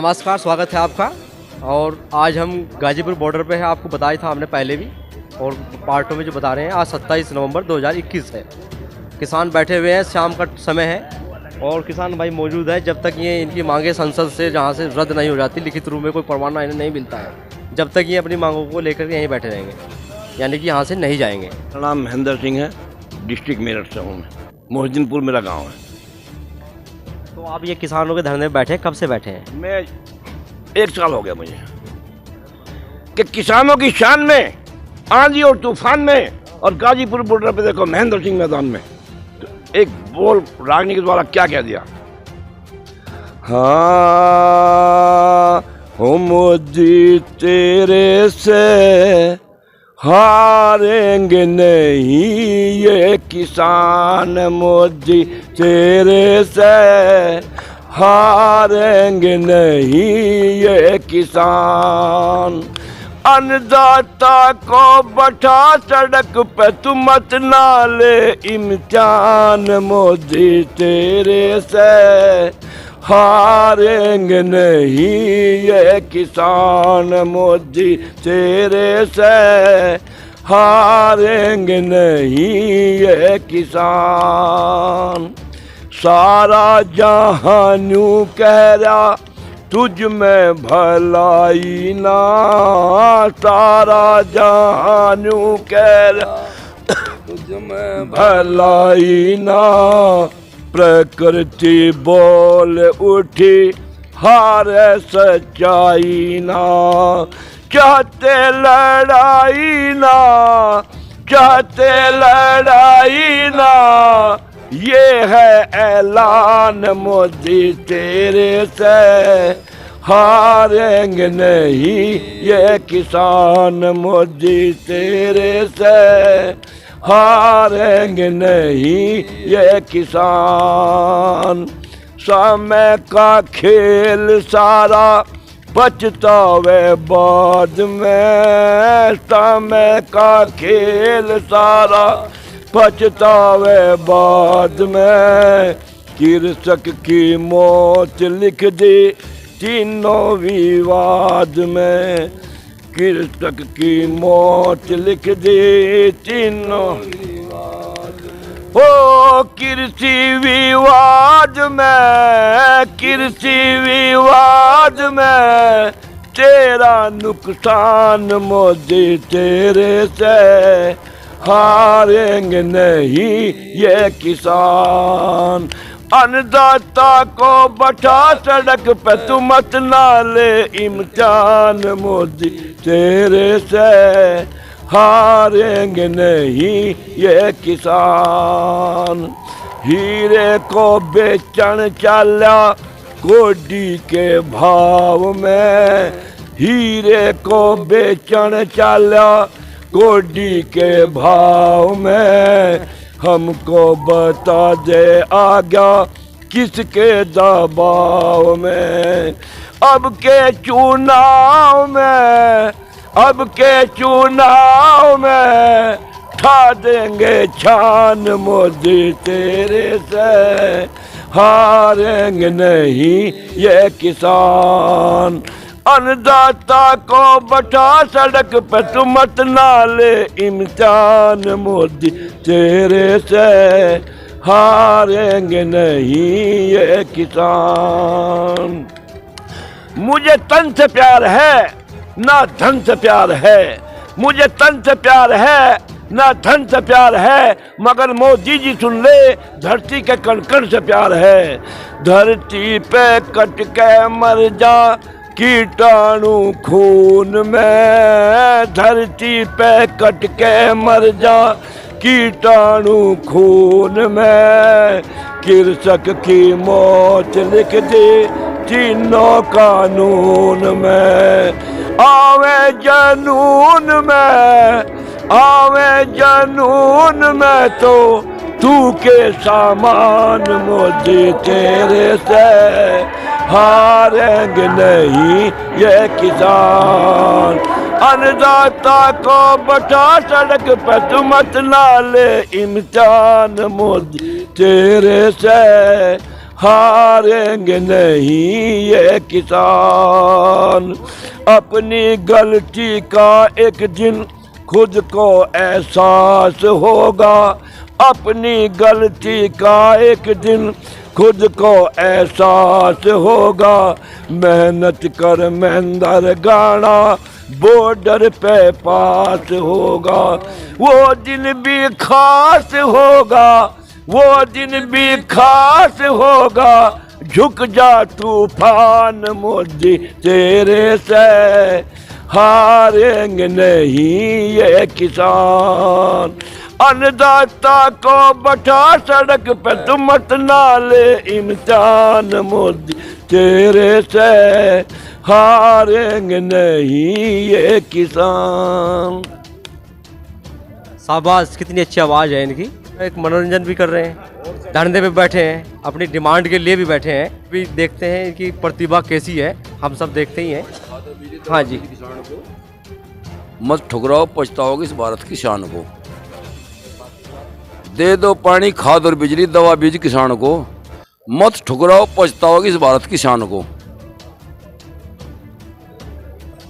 नमस्कार, स्वागत है आपका। और आज हम गाजीपुर बॉर्डर पे हैं, आपको बताया था हमने पहले भी और पार्टों में जो बता रहे हैं। आज 27 नवंबर 2021 है। किसान बैठे हुए हैं, शाम का समय है और किसान भाई मौजूद है। जब तक ये इनकी मांगे संसद से जहाँ से रद्द नहीं हो जाती, लिखित रूप में कोई प्रमाण इन्हें नहीं मिलता है, जब तक ये अपनी मांगों को लेकर यहीं बैठे रहेंगे, यानी कि यहाँ से नहीं जाएंगे। मेरा नाम महेंद्र सिंह है, डिस्ट्रिक्ट मेरठ से हूँ मैं। मोहद्दीनपुर मेरा गांव है। तो आप ये किसानों के धरने में बैठे, कब से बैठे हैं? मैं 1 साल हो गया मुझे कि किसानों की शान में, आंधी और तूफान में, और गाजीपुर बॉर्डर पे देखो महेंद्र सिंह मैदान में तो एक बोल रागनी के द्वारा क्या कह दिया। हाँ हो मोदी तेरे से हारेंगे नहीं ये किसान, मोदी तेरे से हारेंगे नहीं ये किसान। अन्नदाता को बैठा सड़क पे तू मत ना ले इम्तिहान, मोदी तेरे से हारेंगे नहीं ये किसान, मोदी तेरे से हारेंगे नहीं ये किसान। सारा जहानू कह रहा तुझ में भलाई ना, सारा जहानू कह रहा तुझ में भलाई ना। प्रकृति बोल उठी हारे सच्चाई ना, चाहते लड़ाई ना, चाहते लड़ाई ना। ये है ऐलान मोदी तेरे से हारेंगे नहीं ये किसान, मोदी तेरे से हारेंगे नहीं ये किसान। समय का खेल सारा पछतावे बाद में, समय का खेल सारा पछतावे बाद में। कृषक की मौत लिख दी तीनों विवाद में, कृषक की मौत लिख दी तीनों विवाद। ओ कृषि विवाद में, कृषि विवाद में तेरा नुकसान, मोदी तेरे से हारेंगे नहीं ये किसान। अन्नदाता को बैठा सड़क पे तू मत ना ले इम्तिहान, मोदी तेरे से हारेंगे नहीं ये किसान। हीरे को बेचन चला कोडी के भाव में, हीरे को बेचन चला कोडी के भाव में। हमको बता दे आ गया किसके दबाव में। अब के चुनाव में, अब के चुनाव में ठा देंगे छान, मोदी तेरे से हारेंगे नहीं ये किसान। अन्नदाता को बैठा सड़क पे तू मत ना ले इम्तिहान, मोदी तेरे से हारेंगे नहीं ये किसान। मुझे तन से प्यार है ना धन से प्यार है, मुझे तन से प्यार है ना धन से प्यार है, मगर मोदी जी सुन ले धरती के कण कण से प्यार है। धरती पे कट के मर जा कीटाणु खून में, धरती पे कट के मर जा कीटाणु खून में। कृषक की मौत लिख दी तीनों कानून में। आवे जनून में, आवे जनून में तो तू के सामान, मोदी तेरे से हारेंगे नहीं ये किसान। अन्नदाता को बैठा सड़क पे तू मत ना ले इम्तिहान, मोदी तेरे से हारेंगे नहीं ये किसान। अपनी गलती का एक दिन खुद को एहसास होगा, अपनी गलती का एक दिन खुद को एहसास होगा। मेहनत कर मेहंदर गाना बॉर्डर पे पास होगा, वो दिन भी खास होगा, वो दिन भी खास होगा। झुक जा तूफान मोदी तेरे से, हारेंगे नहीं ये किसान। अन्नदाता को बैठा सड़क पे तुम मत ना ले इम्तिहान मोदी तेरे से, हारेंगे नहीं ये किसान। शाबाश, कितनी अच्छी आवाज़ है इनकी। एक मनोरंजन भी कर रहे हैं, धरने पे बैठे हैं, अपनी डिमांड के लिए भी बैठे हैं। भी देखते हैं इनकी प्रतिभा कैसी है, हम सब देखते ही हैं। हाँ जी। मत ठुकराओ पछताओगे इस भारत की शान को। दे दो पानी खाद और बिजली दवा बीज किसान को। मत ठुकराओ पछताओगे इस भारत की शान को।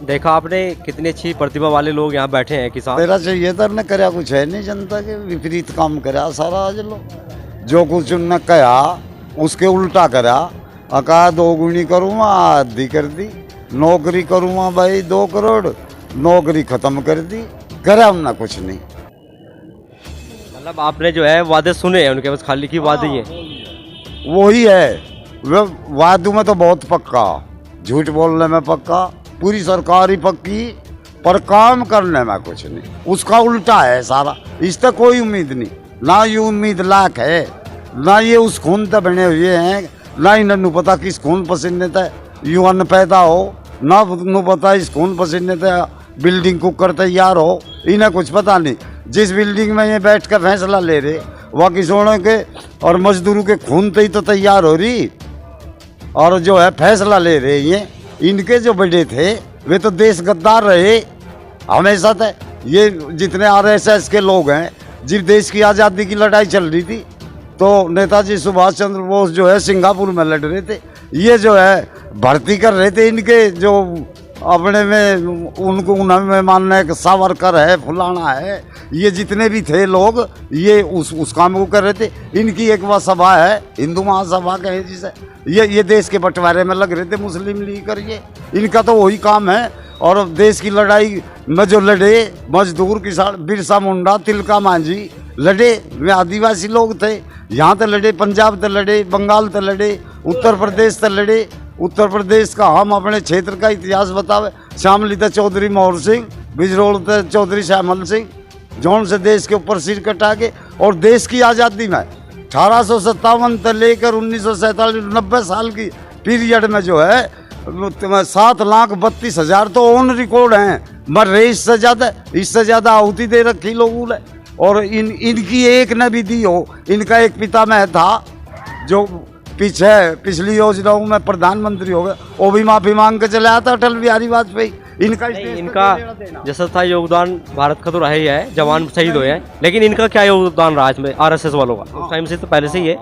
देखा आपने, कितनी अच्छी प्रतिभा वाले लोग यहाँ बैठे हैं किसान। तेरा चाहिए तो ने करया कुछ है नहीं, जनता के विपरीत काम करा सारा। आज लो जो कुछ उनने कहा उसके उल्टा करा। अका 2 गुनी करूँगा आधी कर दी, नौकरी करूँगा भाई 2 करोड़, नौकरी खत्म कर दी, करा उनने कुछ नहीं। मतलब आपने जो है वादे सुने हैं उनके, बस खाली की वादे ही हैं। वही है, वे वादू में तो बहुत पक्का, झूठ बोलने में पक्का, पूरी सरकार ही पक्की, पर काम करने में कुछ नहीं। उसका उल्टा है सारा। इससे कोई उम्मीद नहीं, ना ये उम्मीद लाख है, ना ये उस खून से बने हुए हैं, ना इन्हें पता किस खून पसीने से यू अन्न पैदा हो, ना पता इस खून पसीने से बिल्डिंग कुकर तैयार हो। इन्हें कुछ पता नहीं। जिस बिल्डिंग में ये बैठ कर फैसला ले रहे, वह किसानों के और मजदूरों के खून से ही तो तैयार हो रही, और जो है फैसला ले रहे ये। इनके जो बड़े थे वे तो देश गद्दार रहे हमेशा तक। ये जितने आरएसएस के लोग हैं, जब देश की आज़ादी की लड़ाई चल रही थी तो नेताजी सुभाष चंद्र बोस जो है सिंगापुर में लड़ रहे थे। ये जो है भर्ती कर रहे थे इनके, जो अपने में उनको उन्हें मानना है कि सावरकर है, फुलाना है, ये जितने भी थे लोग ये उस काम को कर रहे थे। इनकी एक वह सभा है, हिंदू महासभा कहे जिसे, ये देश के बंटवारे में लग रहे थे मुस्लिम लीग कर। ये इनका तो वही काम है। और देश की लड़ाई में जो लड़े मजदूर किसान, बिरसा मुंडा, तिलका मांझी लड़े, वे आदिवासी लोग थे। यहाँ तो लड़े, पंजाब तो लड़े, बंगाल तो लड़े, उत्तर प्रदेश तो लड़े। उत्तर प्रदेश का हम अपने क्षेत्र का इतिहास बतावे, शामली तो चौधरी मोहर सिंह, बिजरोल तो चौधरी श्यामल सिंह, जौन से देश के ऊपर सिर कटा के। और देश की आज़ादी में 1857 से लेकर 1947 90 साल की पीरियड में जो है 7,32,000 तो ऑन रिकॉर्ड हैं, मर रहे इससे ज़्यादा आहुति दे रखी लोगों ने। और इनकी एक ने भी दी हो। इनका एक पिता में था जो पिछली योजनाओं में प्रधानमंत्री हो गए, वो भी माफी मांग के चले आता अटल बिहारी वाजपेयी। इनका जैसा था योगदान भारत का तो रहा ही है, जवान शहीद हुए हैं, लेकिन इनका क्या योगदान रहा इसमें आरएसएस वालों का? उस टाइम से तो पहले से ही है।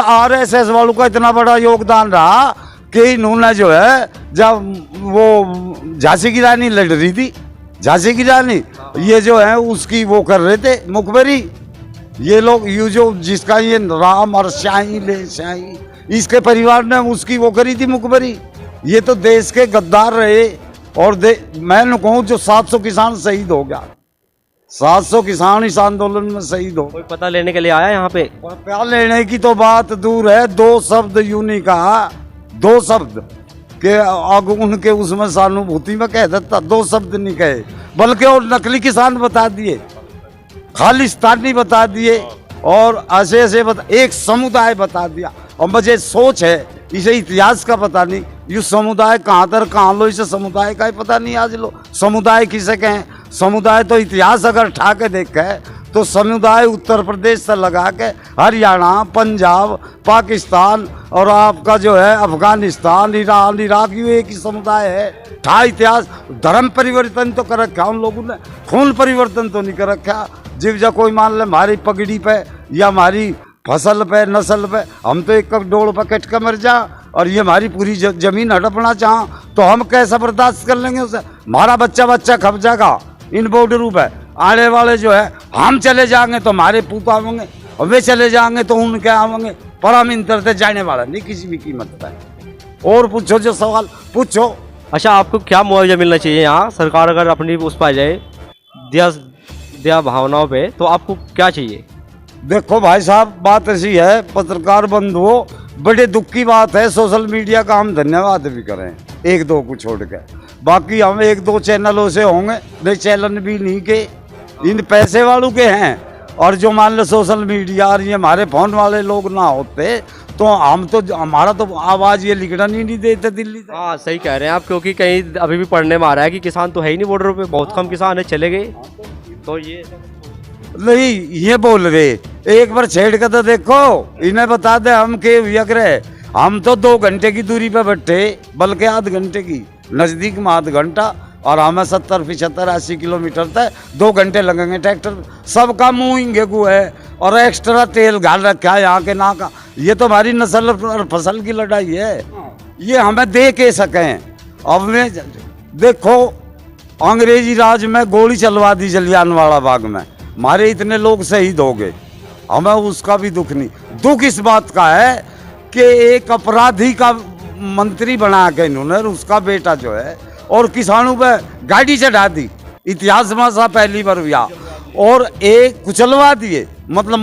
आरएसएस वालों का इतना बड़ा योगदान रहा कि इन्होंने जो है, जब वो झांसी की रानी लड़ रही थी, झांसी की रानी, ये जो है उसकी वो कर रहे थे मुखबरी। ये लोग यू जो जिसका ये राम और शाही ले शाही, इसके परिवार ने उसकी वो करी थी मुखबरी। ये तो देश के गद्दार रहे। और मैं कहूँ जो 700 किसान शहीद हो गया, 700 किसान इस आंदोलन में शहीद हो। कोई पता लेने के लिए आया यहाँ पे? पता लेने की तो बात दूर है, 2 शब्द यूं नहीं कहा, 2 शब्द के आग उनके उसमें सहानुभूति में कह देता, 2 शब्द नहीं कहे, बल्कि और नकली किसान बता दिए, खालिस्तानी बता दिए, और ऐसे एक समुदाय बता दिया। और मुझे सोच है, इसे इतिहास का पता नहीं, ये समुदाय कहाँ तर कहाँ लो, इसे समुदाय का ही पता नहीं। आज लो समुदाय किसे कहें? समुदाय तो इतिहास अगर ठा के देखे तो समुदाय उत्तर प्रदेश से लगा के हरियाणा, पंजाब, पाकिस्तान और आपका जो है अफगानिस्तान, ईरान, इराक, ये एक ही समुदाय है। ठा इतिहास। धर्म परिवर्तन तो कर रखा उन लोगों ने, खून परिवर्तन तो नहीं कर रखा। जीव जा कोई मान ले हमारी पगड़ी पे या हमारी फसल पे नस्ल पे। हम तो एक डोल पे कट के मर जा और ये हमारी पूरी जमीन हड़पना चाह तो हम कैसा बर्दाश्त कर लेंगे उसे। हमारा बच्चा बच्चा खप जाएगा इन बॉर्डरों पे। आने वाले जो है हम चले जाएंगे तो हमारे पूत आवेंगे और वे चले जाएंगे तो उनके आवेंगे, पर हम इन तरह जाने वाला नहीं किसी भी कीमत पर। और पूछो जो सवाल पूछो। अच्छा, आपको क्या मुआवजा मिलना चाहिए यहाँ? सरकार अगर अपनी उस पर आ जाए दिया भावनाओं पे, तो आपको क्या चाहिए? देखो भाई साहब, बात ऐसी है, पत्रकार बंधुओं, बड़े दुख की बात है, सोशल मीडिया का हम धन्यवाद भी करें एक दो को छोड़ के। बाकी हम एक दो चैनलों से होंगे, नहीं चैनल भी नहीं के इन पैसे वालों के हैं। और जो मान लो सोशल मीडिया और ये हमारे फोन वाले लोग ना होते तो हम तो हमारा तो आवाज़ ये लिखना नहीं देते दिल्ली तक। हाँ, सही कह रहे हैं आप, क्योंकि कहीं अभी भी पढ़ने में आ रहा है कि किसान तो है ही नहीं बॉर्डर पे, बहुत कम किसान है, चले गए। तो ये नहीं ये बोल रहे, एक बार छेड़ कर तो देखो, इन्हें बता दे हम के रहे। हम तो 2 घंटे की दूरी पे बैठे, बल्कि आध घंटे की, नज़दीक में आध घंटा, और हमें 70, 75, 80 किलोमीटर तक 2 घंटे लगेंगे। ट्रैक्टर सबका मुँह इंगेगू है और एक्स्ट्रा तेल घाल रखा है यहाँ के ना का। ये तो हमारी नस्ल और फसल की लड़ाई है, ये हमें दे के सकें। अब में देखो, अंग्रेजी राज में गोली चलवा दी जलियांवाला बाग में, हमारे इतने लोग शहीद हो गए, हमें उसका भी दुख नहीं। दुख इस बात का है कि एक अपराधी का मंत्री बना के इन्होंने, उसका बेटा जो है, और किसानों पे गाड़ी चढ़ा दी, इतिहास में सा पहली बार हुआ, और एक कुचलवा दिए, मतलब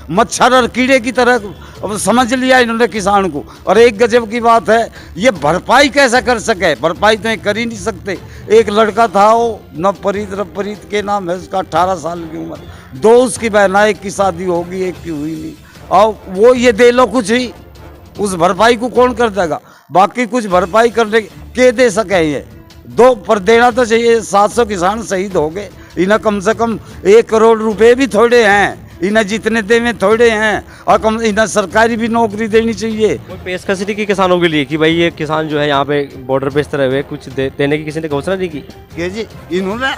मच्छर और कीड़े की तरह समझ लिया इन्होंने किसान को। और एक गजब की बात है, ये भरपाई कैसे कर सके? भरपाई तो कर ही नहीं सकते। एक लड़का था, वो नवपरीत के नाम है उसका, 18 साल की उम्र, 2 उसकी बहना, एक की शादी होगी, एक की हुई नहीं, और वो ये दे लो कुछ ही, उस भरपाई को कौन कर देगा? बाकी कुछ भरपाई करने के दे सके ये 2 पर देना तो चाहिए। 700 किसान शहीद हो गए, इन्हें कम से कम 1 करोड़ रुपए भी थोड़े हैं, इन्हें जितने दे में थोड़े हैं, और कम इन्हें सरकारी भी नौकरी देनी चाहिए। कोई पेशकश नहीं की किसानों के लिए कि भाई ये किसान जो है यहाँ पे बॉर्डर पे इस तरह हुए, कुछ देने की किसी ने घोषणा नहीं की? के जी इन्होंने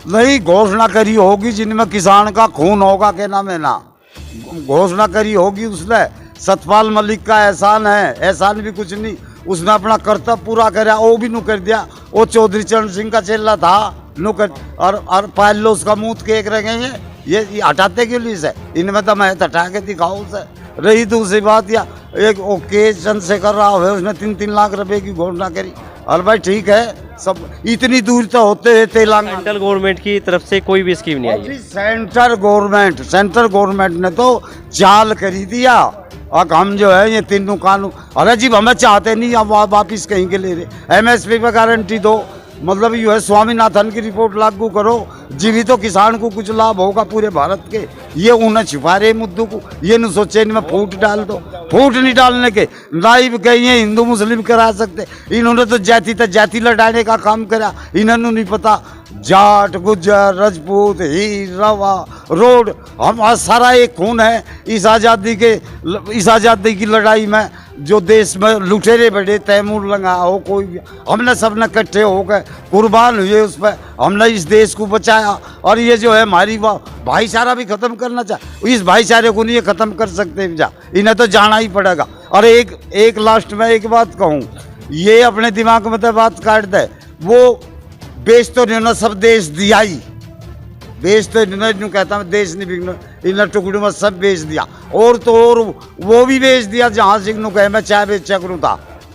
नहीं घोषणा करी होगी, जिनमें किसान का खून होगा, के नाम है ना, घोषणा करी होगी उसने। सतपाल मलिक का एहसान है, एहसान भी कुछ नहीं, उसने अपना कर्तव्य पूरा कराया, वो भी नु कर दिया। वो चौधरी चरण सिंह का चेला था, नु कर, और पायल लो उसका मुँह केक रह गए हैं। ये हटाते क्यों ली से? इनमें तो मैं हटा के दिखाऊँ से। रही दूसरी बात, या एक ओके चंद्रशेखर राव है, उसने 3-3 लाख रुपए की घोषणा करी। और भाई ठीक है, सब इतनी दूर तो होते हैं तेलंगाना। सेंट्रल गवर्नमेंट की तरफ से कोई भी स्कीम नहीं आई? सेंट्रल गवर्नमेंट ने तो चाल करी दिया। और हम जो है ये तीनों कानून, अरे जी हमें चाहते नहीं, अब वापिस कहीं के ले रहे। MSP पे गारंटी दो, मतलब ये है स्वामीनाथन की रिपोर्ट लागू करो, जीवित तो किसान को कुछ लाभ होगा पूरे भारत के। ये उन्हें छिपा रहे मुद्दों को, ये न सोचे इनमें फूट डाल दो। फूट नहीं डालने के नाइब कहीं है, हिंदू मुस्लिम करा सकते, इन्होंने तो जाति लड़ाने का काम करा। इन्होंने नहीं पता जाट, गुज्जर, राजपूत, हीर, रवा, रोड, हम सारा एक खून है। इस आज़ादी की लड़ाई में जो देश में लुटेरे बड़े, तैमूर लगा हो कोई भी, हमने सबने इकट्ठे होकर कुर्बान हुए उस पर, हमने इस देश को बचाया। और ये जो है हमारी भाईचारा भी ख़त्म करना चाहे, इस भाईचारे को नहीं ख़त्म कर सकते, इन्हें तो जाना ही पड़ेगा। और एक लास्ट में एक बात कहूँ, ये अपने दिमाग में तो बात काट दे, वो बेच तो इन्होंने सब देश दिया ही, बेच तो इन्होंने कहता मैं देश नहीं बिकना, इन्होंने टुकड़ों में सब बेच दिया। और तो और वो भी बेच दिया जहाँ से नु कहे मैं चाय बेचा करूँ था,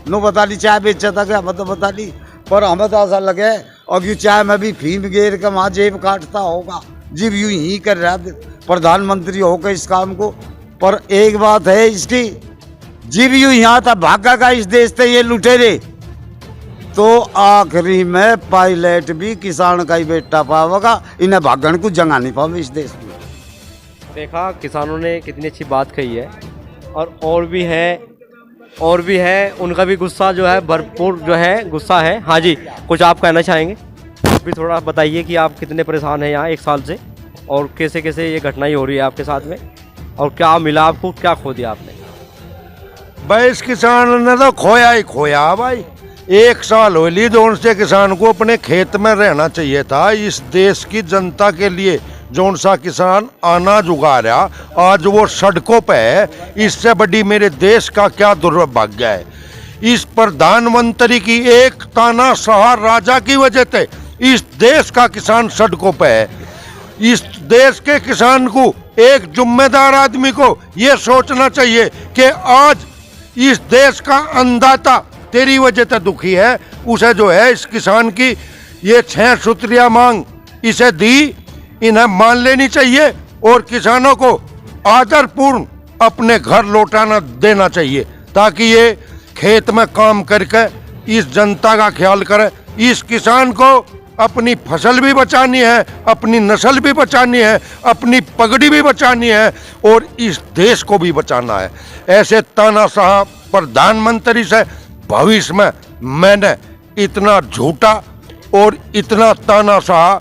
नु बता ली चाय बेचा था क्या, मतलब बता ली। पर हमें तो ऐसा लगे और ये चाय में भी फीम गेर के वहाँ जेब काटता होगा, जीव यूं ही कर रहा है प्रधानमंत्री होकर इस काम को। पर एक बात है इसकी, जीव यूं यहाँ था भागा का इस देश से ये लुटेरे, तो आखिरी में पायलट भी किसान का ही बेटा पावेगा, इन्हें भागण को जगह नहीं पावे इस देश में। देखा किसानों ने कितनी अच्छी बात कही है, और भी है उनका भी गुस्सा जो है भरपूर जो है गुस्सा है। हाँ जी, कुछ आप कहना चाहेंगे? आप भी थोड़ा बताइए कि आप कितने परेशान हैं यहाँ 1 साल से, और कैसे कैसे ये घटनाएं हो रही है आपके साथ में, और क्या मिला आपको, क्या खो दिया आपने? भाई इस किसान ने तो खोया ही खोया भाई। 1 साल हो ली, जो उनसे किसान को अपने खेत में रहना चाहिए था। इस देश की जनता के लिए जौन सा किसान अनाज उगा रहा आज वो सड़कों पे है, इससे बड़ी मेरे देश का क्या दुर्भाग्य है। इस प्रधानमंत्री की एक तानाशाह राजा की वजह से इस देश का किसान सड़कों पे है। इस देश के किसान को, एक जिम्मेदार आदमी को ये सोचना चाहिए कि आज इस देश का अन्नदाता तेरी वजह से दुखी है। उसे जो है इस किसान की ये 6 सूत्रीय मांग इसे दी, इन्हें मान लेनी चाहिए और किसानों को आदरपूर्ण अपने घर लौटाना देना चाहिए, ताकि ये खेत में काम करके इस जनता का ख्याल करे। इस किसान को अपनी फसल भी बचानी है, अपनी नस्ल भी बचानी है, अपनी पगड़ी भी बचानी है और इस देश को भी बचाना है। ऐसे तानाशाह प्रधानमंत्री से भविष्य में मैंने इतना झूठा और इतना तानाशाह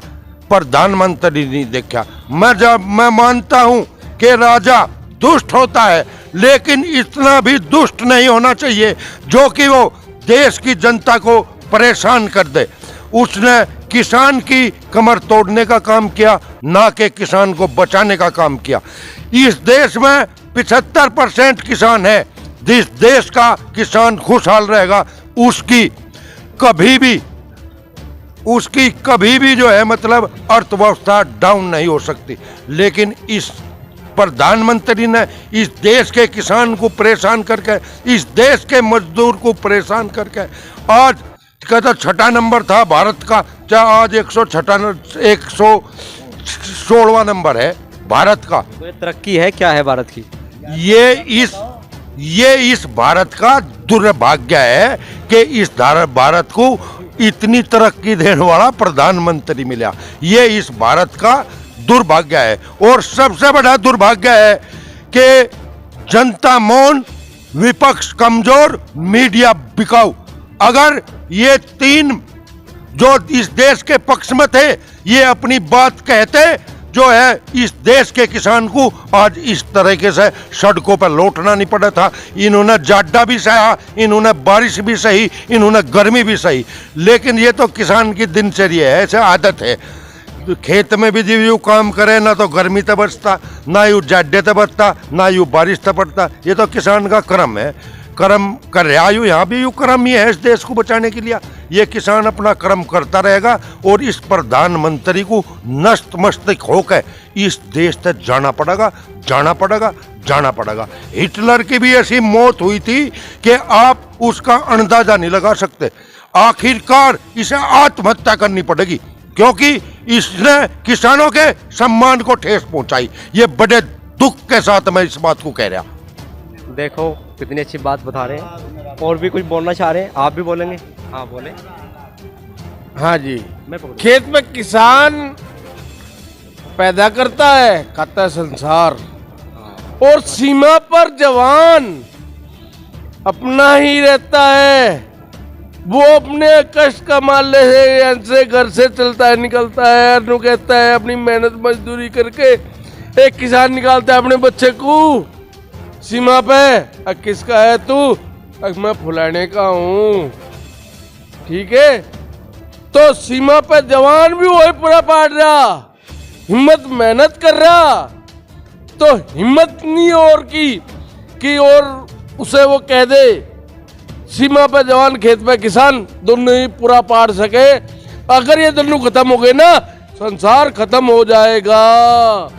प्रधानमंत्री नहीं देखा। मैं मानता हूं कि राजा दुष्ट होता है, लेकिन इतना भी दुष्ट नहीं होना चाहिए जो कि वो देश की जनता को परेशान कर दे। उसने किसान की कमर तोड़ने का काम किया, ना कि किसान को बचाने का काम किया। इस देश में 75% किसान है। जिस देश का किसान खुशहाल रहेगा उसकी कभी भी जो है मतलब अर्थव्यवस्था डाउन नहीं हो सकती। लेकिन इस प्रधानमंत्री ने इस देश के किसान को परेशान करके, इस देश के मजदूर को परेशान करके, आज कहता 6ठा नंबर था भारत का, क्या आज 116वां नंबर है भारत का। तो ये तरक्की है क्या है भारत की? ये इस भारत का दुर्भाग्य है कि इस भारत को इतनी तरक्की देने वाला प्रधानमंत्री मिला। ये इस भारत का दुर्भाग्य है। और सबसे बड़ा दुर्भाग्य है कि जनता मौन, विपक्ष कमजोर, मीडिया बिकाऊ। अगर ये 3 जो इस देश के पक्ष में थे ये अपनी बात कहते, जो है इस देश के किसान को आज इस तरीके से सड़कों पर लौटना नहीं पड़ा था। इन्होंने जाडा भी सहा, इन्होंने बारिश भी सही, इन्होंने गर्मी भी सही। लेकिन ये तो किसान की दिनचर्या है, ऐसे आदत है। खेत में भी जीव काम करे, ना तो गर्मी तो बचता, ना यू जाडे तो बचता, ना यू बारिश तो पड़ता। ये तो किसान का कर्म है, कर्म कर रहा यू, यहाँ भी यू कर्म ही है इस देश को बचाने के लिए। ये किसान अपना कर्म करता रहेगा और इस प्रधानमंत्री को नष्ट मस्तक होकर इस देश से जाना पड़ेगा। हिटलर की भी ऐसी मौत हुई थी कि आप उसका अंदाजा नहीं लगा सकते। आखिरकार इसे आत्महत्या करनी पड़ेगी क्योंकि इसने किसानों के सम्मान को ठेस पहुंचाई। ये बड़े दुख के साथ मैं इस बात को कह रहा। देखो कितनी अच्छी बात बता रहे हैं। और भी कुछ बोलना चाह रहे हैं? आप भी बोलेंगे? हाँ बोले। हाँ जी, मैं पकड़ूं। खेत में किसान पैदा करता है, खाता है संसार, और सीमा पर जवान अपना ही रहता है। वो अपने कष्ट कमाने से घर से चलता है, निकलता है, अनु कहता है, अपनी मेहनत मजदूरी करके एक किसान निकालता है अपने बच्चे को सीमा पे। किसका है तू? मैं फुलाने का हूँ, ठीक है। तो सीमा पे जवान भी वही पूरा पाट रहा, हिम्मत मेहनत कर रहा, तो हिम्मत नहीं और की और उसे वो कह दे सीमा पे जवान खेत पे किसान, दोनों ही पूरा पाट सके। अगर ये दोनों खत्म हो गए ना, संसार खत्म हो जाएगा।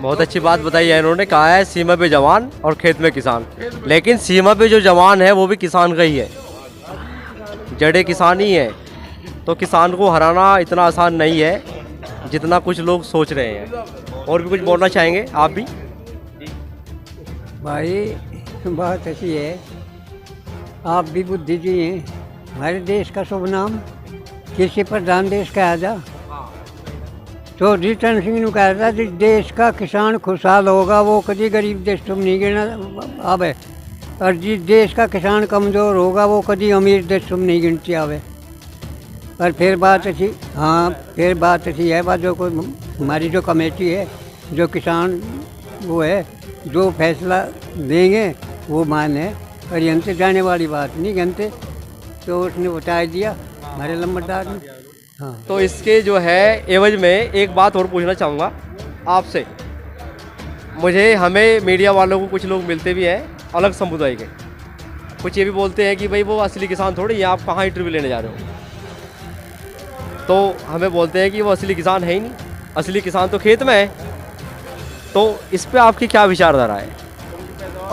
बहुत अच्छी बात बताई है इन्होंने। कहा है सीमा पे जवान और खेत में किसान, लेकिन सीमा पे जो जवान है वो भी किसान का ही है, जड़े किसान ही है। तो किसान को हराना इतना आसान नहीं है जितना कुछ लोग सोच रहे हैं। और भी कुछ बोलना चाहेंगे आप भी? भाई बात ऐसी है, आप भी बुद्धिजीवी हैं। हमारे देश का शुभ नाम कृषि प्रधान देश कहा जा। तो चरण सिंह ने कहा था जिस देश का किसान खुशहाल होगा वो कभी गरीब देश तुम नहीं गिनना आवे, और जिस देश का किसान कमज़ोर होगा वो कभी अमीर देश तुम नहीं गिनती आवे। और फिर बात अच्छी, हाँ फिर बात अच्छी है, बात जो कोई हमारी जो कमेटी है, जो किसान वो है, जो फैसला देंगे वो माने, और यंत्र जाने वाली बात नहीं गनते। तो उसने बता दिया हमारे लंबरदार ने। हाँ। तो इसके जो है एवज में एक बात और पूछना चाहूँगा आपसे। हमें मीडिया वालों को कुछ लोग मिलते भी हैं अलग समुदाय के, कुछ ये भी बोलते हैं कि भाई वो असली किसान थोड़ी है, आप कहाँ इंटरव्यू लेने जा रहे हो। तो हमें बोलते हैं कि वो असली किसान है ही नहीं, असली किसान तो खेत में है। तो इस पे आपकी क्या विचारधारा है?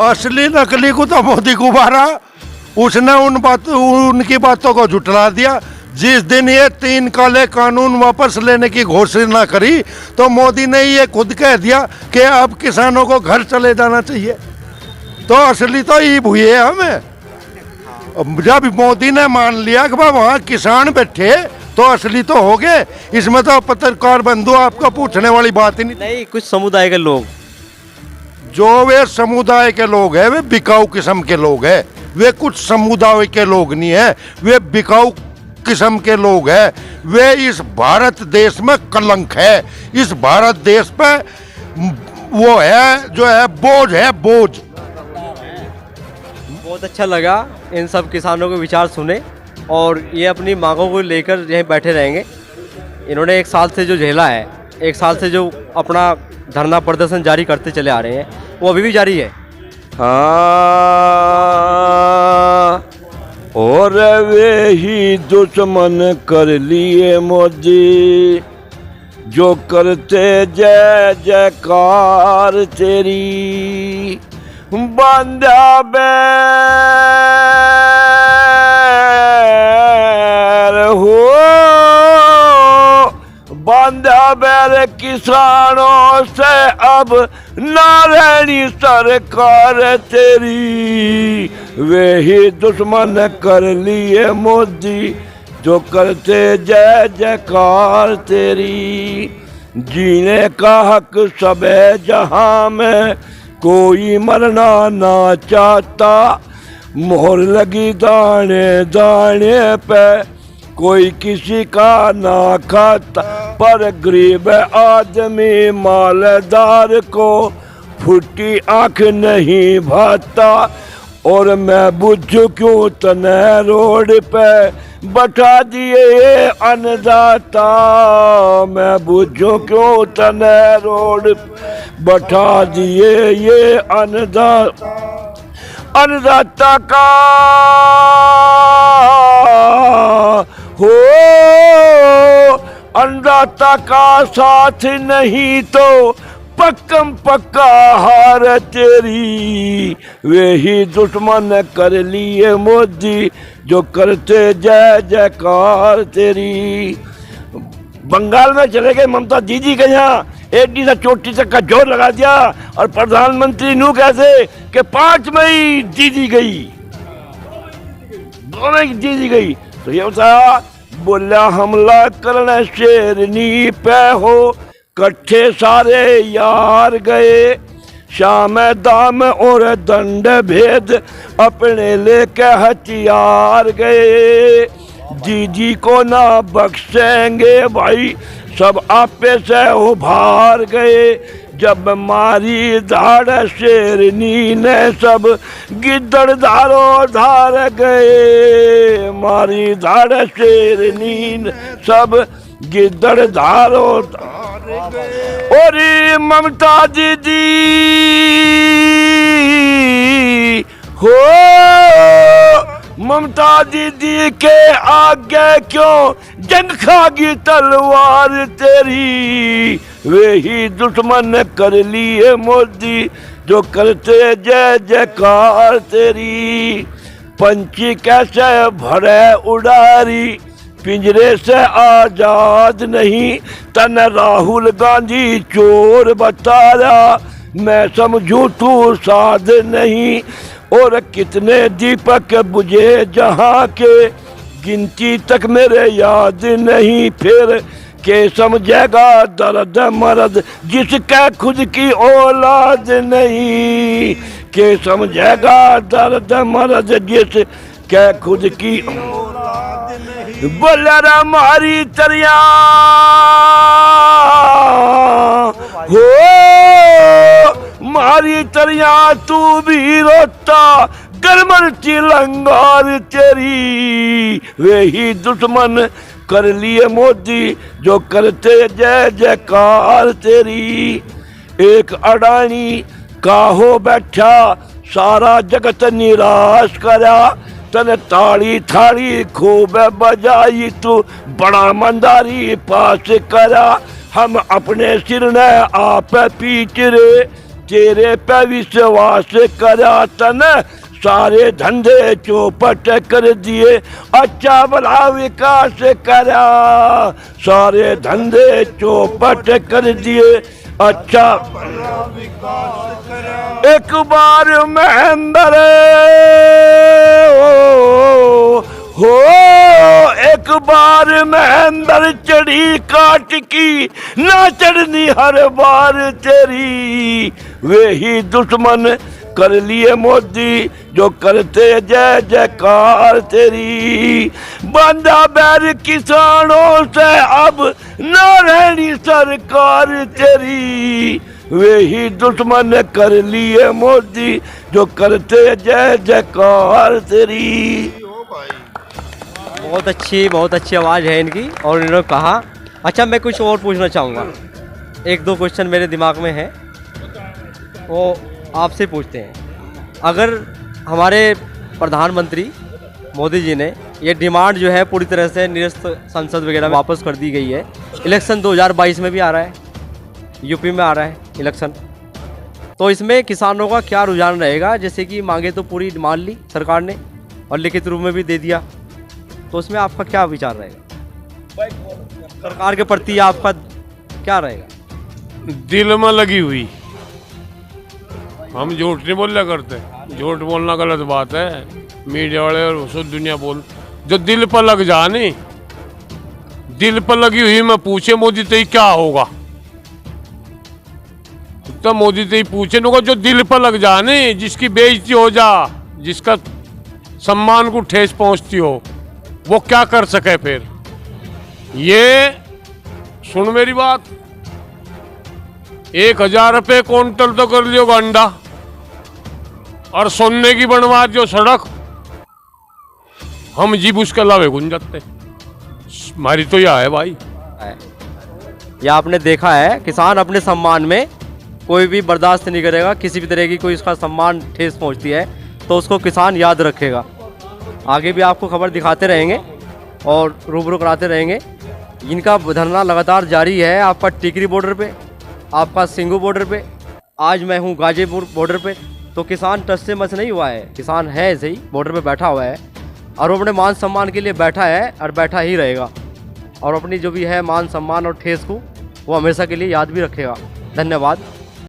असली नकली को तो मोदी गुब्बारा, उसने उनकी बातों को झुठला दिया। जिस दिन ये 3 काले कानून वापस लेने की घोषणा करी तो मोदी ने ये खुद कह दिया कि अब किसानों को घर चले जाना चाहिए। तो असली तो ये हुई है हमें। जब मोदी ने मान लिया कि वहाँ किसान बैठे तो असली तो हो गए। इसमें तो पत्रकार बंधु आपको पूछने वाली बात ही नहीं, कुछ समुदाय के लोग, जो वे समुदाय के लोग हैं वे बिकाऊ किस्म के लोग हैं। वे कुछ समुदाय के लोग नहीं है, वे बिकाऊ किस्म के लोग हैं। वे इस भारत देश में कलंक है। इस भारत देश पे वो है जो है बोझ है, बोझ। बहुत अच्छा लगा इन सब किसानों के विचार सुने, और ये अपनी मांगों को लेकर यहीं बैठे रहेंगे। इन्होंने 1 साल से जो झेला है, 1 साल से जो अपना धरना प्रदर्शन जारी करते चले आ रहे हैं, वो अभी भी जारी है। हाँ, और वे ही दुश्मन कर लिए मोदी, जो करते जय जयकार तेरी। बांधा बैर हो, बांधा बैर किसानों से अब नारायणी सरकार तेरी। वे ही दुश्मन कर लिए मोदी, जो करते जय जयकार तेरी। जीने का हक सब है जहाँ में, कोई मरना ना चाहता। मोहर लगी दाने दाने पे, कोई किसी का ना खाता। पर गरीब आदमी मालदार को फुटी आंख नहीं भाता। और मैं बुझू क्यों तने रोड पे बैठा दिए अन्नदाता। मैं बुझू क्यों तने रोड बैठा दिए ये अन्नदाता का हो। अन्नदाता का साथ नहीं तो पक्कम पक्का हार तेरी। वे ही दुश्मन कर लिए मोदी, जो करते जय जयकार तेरी। बंगाल में चले गए ममता दीदी के यहाँ, एडी से चोटी तक का जोर लगा दिया। और प्रधानमंत्री नू कैसे कि 5 मई दीदी गई, 2 मई दीदी गई। तो ये बताया, बोला हमला करना शेरनी पे हो, कट्ठे सारे यार गए। शाम दाम और दंड भेद अपने लेके हथियार गए। दीदी को ना बख्शेंगे भाई, सब आपे से उभार गए। जब मारी धाड़ शेरनी ने सब गिद्दड़ धारो धार गए। मारी धाड़ शेरनी ने सब गिद्दड़ धारो और ममता दीदी हो। ममता दीदी के आगे क्यों जंग खागी तलवार तेरी। वे ही दुश्मन कर लिए मोदी, जो करते जय जयकार तेरी। पंछी कैसे भरे उड़ारी, पिंजरे से आजाद नहीं। तन राहुल गांधी चोर बताया, मैं समझू तू साध नहीं। और कितने दीपक बुझे जहाँ के, गिनती तक मेरे याद नहीं। फिर के समझेगा दर्द मर्द, जिसका खुद की औलाद नहीं। के समझेगा दर्द मर्द, जिसका खुद की बोलरा मारी तरिया हो। मारी तरिया तू भी रोता, करमरची लंगार तेरी, वे ही दुश्मन कर लिए मोदी जो करते जय जयकार तेरी। एक अडानी का हो बैठा सारा जगत निराश करा, तन ताड़ी थाड़ी खूब बजाई तू बड़ा मंदारी पास करा। हम अपने सिर ने आप पीछ रे, तेरे पे विश्वास करा, तन सारे धंधे चौपट कर दिए, अच्छा भला विकास करा। सारे धंधे चौपट कर दिए, अच्छा एक बार महेंद्र हो, एक बार महेंद्र चढ़ी काट की, ना चढ़नी हर बार तेरी। वे ही दुश्मन कर लिए मोदी जो करते जय जयकार तेरी। बांधा बैर किसानों से अब न रहनी सरकार तेरी। वे ही दुश्मन कर लिए मोदी जो करते जय जयकार तेरी। बहुत अच्छी आवाज़ है इनकी। और इन्होंने कहा, अच्छा मैं कुछ और पूछना चाहूँगा, एक दो क्वेश्चन मेरे दिमाग में है वो आपसे पूछते हैं। अगर हमारे प्रधानमंत्री मोदी जी ने ये डिमांड जो है पूरी तरह से निरस्त संसद वगैरह में वापस कर दी गई है, इलेक्शन 2022 में भी आ रहा है, यूपी में आ रहा है इलेक्शन, तो इसमें किसानों का क्या रुझान रहेगा? जैसे कि मांगे तो पूरी मान ली सरकार ने और लिखित रूप में भी दे दिया, तो उसमें आपका क्या विचार रहेगा? सरकार के प्रति आपका क्या रहेगा? दिल में लगी हुई, हम झूठ नहीं बोलना करते, झूठ बोलना गलत बात है। मीडिया वाले और शुद्ध दुनिया बोल, जो दिल पर लग जा नहीं, दिल पर लगी हुई मैं पूछे मोदी तो क्या होगा, तो मोदी तो पूछे न जो दिल पर लग जा नहीं, जिसकी बेइज्जती हो जा, जिसका सम्मान को ठेस पहुंचती हो, वो क्या कर सके फिर? ये सुन मेरी बात, 1000 रुपये क्विंटल तो कर लियो अंडा, और सोने की बनवा जो सड़क, हम जीव उसके अलावे गुंजते। हमारी तो यह है भाई। या आपने देखा है, किसान अपने सम्मान में कोई भी बर्दाश्त नहीं करेगा, किसी भी तरह की कोई उसका सम्मान ठेस पहुंचती है तो उसको किसान याद रखेगा। आगे भी आपको खबर दिखाते रहेंगे और रूबरू कराते रहेंगे। इनका धरना लगातार जारी है, आपका टिकरी बॉर्डर पे, आपका सिंगू बॉर्डर पे, आज मैं हूँ गाजीपुर बॉर्डर पे। तो किसान टस से मस नहीं हुआ है, किसान है सही, बॉर्डर पे बैठा हुआ है और वो अपने मान सम्मान के लिए बैठा है और बैठा ही रहेगा, और अपनी जो भी है मान सम्मान और ठेस को वो हमेशा के लिए याद भी रखेगा। धन्यवाद।